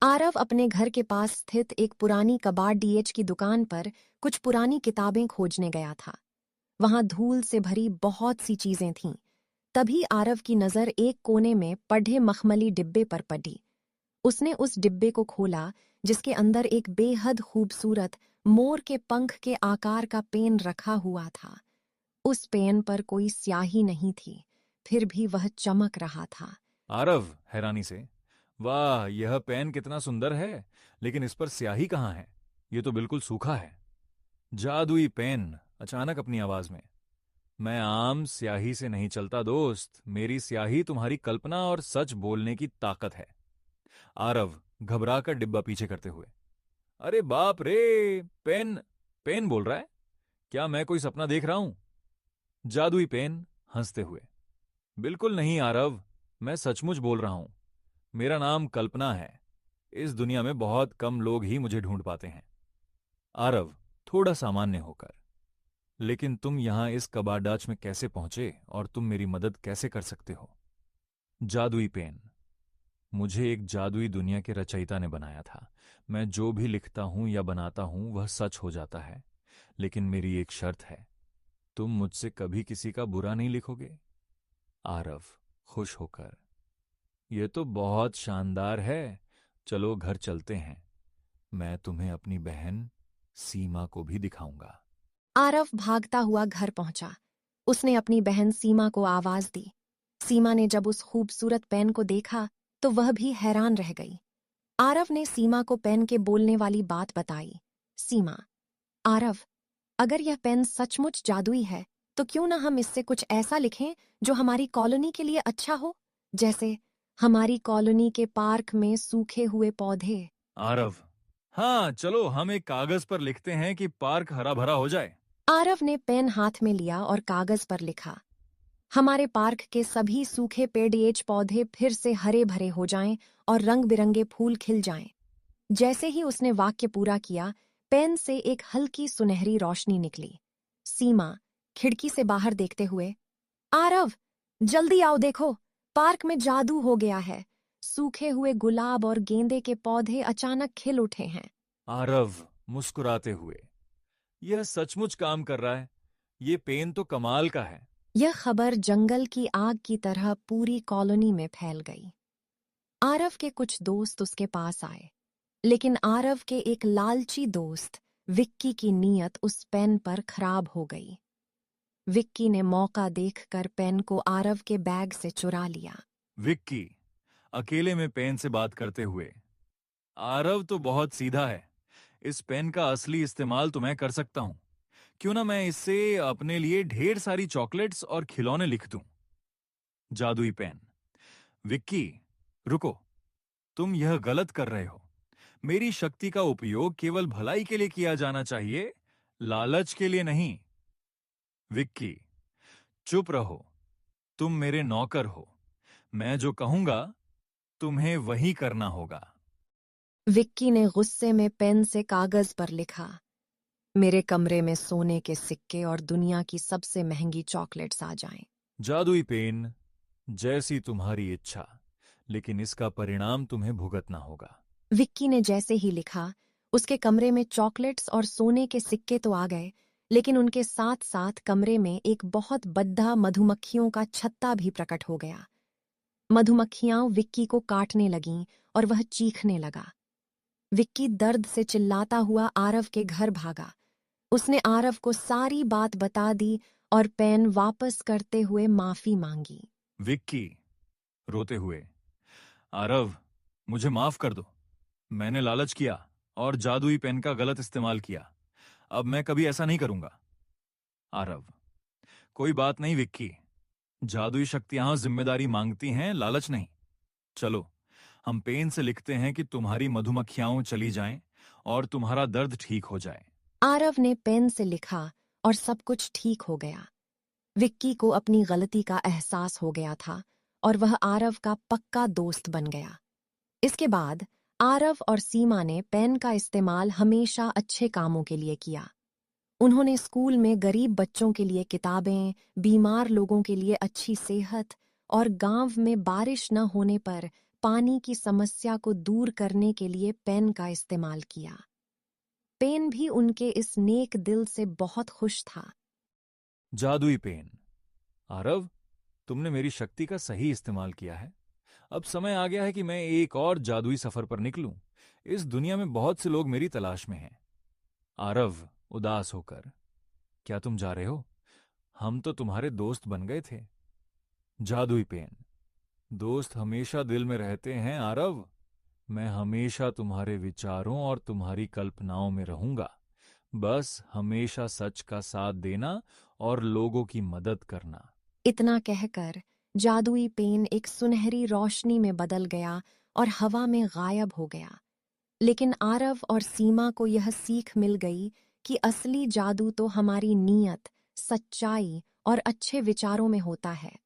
आरव अपने घर के पास स्थित एक पुरानी कबाड़ डीएच की दुकान पर कुछ पुरानी किताबें खोजने गया था। वहां धूल से भरी बहुत सी चीजें थीं। तभी आरव की नजर एक कोने में पढ़े मखमली डिब्बे पर पड़ी। उसने उस डिब्बे को खोला, जिसके अंदर एक बेहद खूबसूरत मोर के पंख के आकार का पेन रखा हुआ था। उस पेन पर कोई स्याही नहीं थी, फिर भी वह चमक रहा था। आरव हैरानी से, वाह यह पेन कितना सुंदर है, लेकिन इस पर स्याही कहाँ है? ये तो बिल्कुल सूखा है। जादुई पेन अचानक अपनी आवाज में, मैं आम स्याही से नहीं चलता दोस्त, मेरी स्याही तुम्हारी कल्पना और सच बोलने की ताकत है। आरव घबरा कर डिब्बा पीछे करते हुए, अरे बाप रे, पेन पेन बोल रहा है? क्या मैं कोई सपना देख रहा हूं? जादुई पेन हंसते हुए, बिल्कुल नहीं आरव, मैं सचमुच बोल रहा हूं। मेरा नाम कल्पना है। इस दुनिया में बहुत कम लोग ही मुझे ढूंढ पाते हैं। आरव थोड़ा सामान्य होकर, लेकिन तुम यहां इस कबाडाच में कैसे पहुंचे और तुम मेरी मदद कैसे कर सकते हो? जादुई पेन, मुझे एक जादुई दुनिया के रचयिता ने बनाया था। मैं जो भी लिखता हूं या बनाता हूं वह सच हो जाता है, लेकिन मेरी एक शर्त है, तुम मुझसे कभी किसी का बुरा नहीं लिखोगे। आरव खुश होकर, यह तो बहुत शानदार है, चलो घर चलते हैं, मैं तुम्हें अपनी बहन सीमा को भी दिखाऊंगा। आरव भागता हुआ घर पहुंचा। उसने अपनी बहन सीमा को आवाज दी। सीमा ने जब उस खूबसूरत पेन को देखा तो वह भी हैरान रह गई। आरव ने सीमा को पेन के बोलने वाली बात बताई। सीमा, आरव, अगर यह पेन सचमुच जादुई है तो क्यों ना हम इससे कुछ ऐसा लिखें जो हमारी कॉलोनी के लिए अच्छा हो, जैसे हमारी कॉलोनी के पार्क में सूखे हुए पौधे। आरव, हाँ चलो हम एक कागज पर लिखते हैं कि पार्क हरा भरा हो जाए। आरव ने पेन हाथ में लिया और कागज पर लिखा, हमारे पार्क के सभी सूखे पेड़िएज पौधे फिर से हरे भरे हो जाएं और रंग बिरंगे फूल खिल जाएं। जैसे ही उसने वाक्य पूरा किया, पेन से एक हल्की सुनहरी रोशनी निकली। सीमा खिड़की से बाहर देखते हुए, आरव, जल्दी आओ देखो, पार्क में जादू हो गया है। सूखे हुए गुलाब और गेंदे के पौधे अचानक खिल उठे हैं। आरव मुस्कुराते हुए, यह सचमुच काम कर रहा है, ये पेन तो कमाल का है। यह खबर जंगल की आग की तरह पूरी कॉलोनी में फैल गई। आरव के कुछ दोस्त उसके पास आए, लेकिन आरव के एक लालची दोस्त विक्की की नीयत उस पेन पर खराब हो गई। विक्की ने मौका देखकर पेन को आरव के बैग से चुरा लिया। विक्की अकेले में पेन से बात करते हुए, आरव तो बहुत सीधा है, इस पेन का असली इस्तेमाल तो मैं कर सकता हूं। क्यों ना मैं इससे अपने लिए ढेर सारी चॉकलेट्स और खिलौने लिख दूं। जादुई पेन, विक्की रुको, तुम यह गलत कर रहे हो। मेरी शक्ति का उपयोग केवल भलाई के लिए किया जाना चाहिए, लालच के लिए नहीं। विक्की चुप रहो, तुम मेरे नौकर हो, मैं जो कहूंगा तुम्हें वही करना होगा। विक्की ने गुस्से में पेन से कागज पर लिखा, मेरे कमरे में सोने के सिक्के और दुनिया की सबसे महंगी चॉकलेट्स आ जाएं। जादुई पेन, जैसी तुम्हारी इच्छा, लेकिन इसका परिणाम तुम्हें भुगतना होगा। विक्की ने जैसे ही लिखा, उसके कमरे में चॉकलेट्स और सोने के सिक्के तो आ गए, लेकिन उनके साथ साथ कमरे में एक बहुत बद्दा मधुमक्खियों का छत्ता भी प्रकट हो गया। मधुमक्खियां विक्की को काटने लगीं और वह चीखने लगा। विक्की दर्द से चिल्लाता हुआ आरव के घर भागा। उसने आरव को सारी बात बता दी और पेन वापस करते हुए माफी मांगी। विक्की रोते हुए, आरव मुझे माफ कर दो, मैंने लालच किया और जादुई पेन का गलत इस्तेमाल किया, अब मैं कभी ऐसा नहीं करूंगा। आरव, कोई बात नहीं विक्की, जादुई शक्तियां जिम्मेदारी मांगती हैं, लालच नहीं। चलो हम पेन से लिखते हैं कि तुम्हारी मधुमक्खियां चली जाएं और तुम्हारा दर्द ठीक हो जाए। आरव ने पेन से लिखा और सब कुछ ठीक हो गया। विक्की को अपनी गलती का एहसास हो गया था और वह आरव का पक्का दोस्त बन गया। इसके बाद आरव और सीमा ने पेन का इस्तेमाल हमेशा अच्छे कामों के लिए किया। उन्होंने स्कूल में गरीब बच्चों के लिए किताबें, बीमार लोगों के लिए अच्छी सेहत और गांव में बारिश न होने पर पानी की समस्या को दूर करने के लिए पेन का इस्तेमाल किया। पेन भी उनके इस नेक दिल से बहुत खुश था। जादुई पेन। आरव, तुमने मेरी शक्ति का सही इस्तेमाल किया है। अब समय आ गया है कि मैं एक और जादुई सफर पर निकलूं। इस दुनिया में बहुत से लोग मेरी तलाश में हैं। आरव, उदास होकर, क्या तुम जा रहे हो? हम तो तुम्हारे दोस्त बन गए थे। जादुई पेन। दोस्त हमेशा दिल में रहते हैं आरव। मैं हमेशा तुम्हारे विचारों और तुम्हारी कल्पनाओं में रहूंगा। बस हमेशा सच का साथ देना और लोगों की मदद करना। इतना कहकर जादुई पेन एक सुनहरी रोशनी में बदल गया और हवा में गायब हो गया। लेकिन आरव और सीमा को यह सीख मिल गई कि असली जादू तो हमारी नीयत, सच्चाई और अच्छे विचारों में होता है।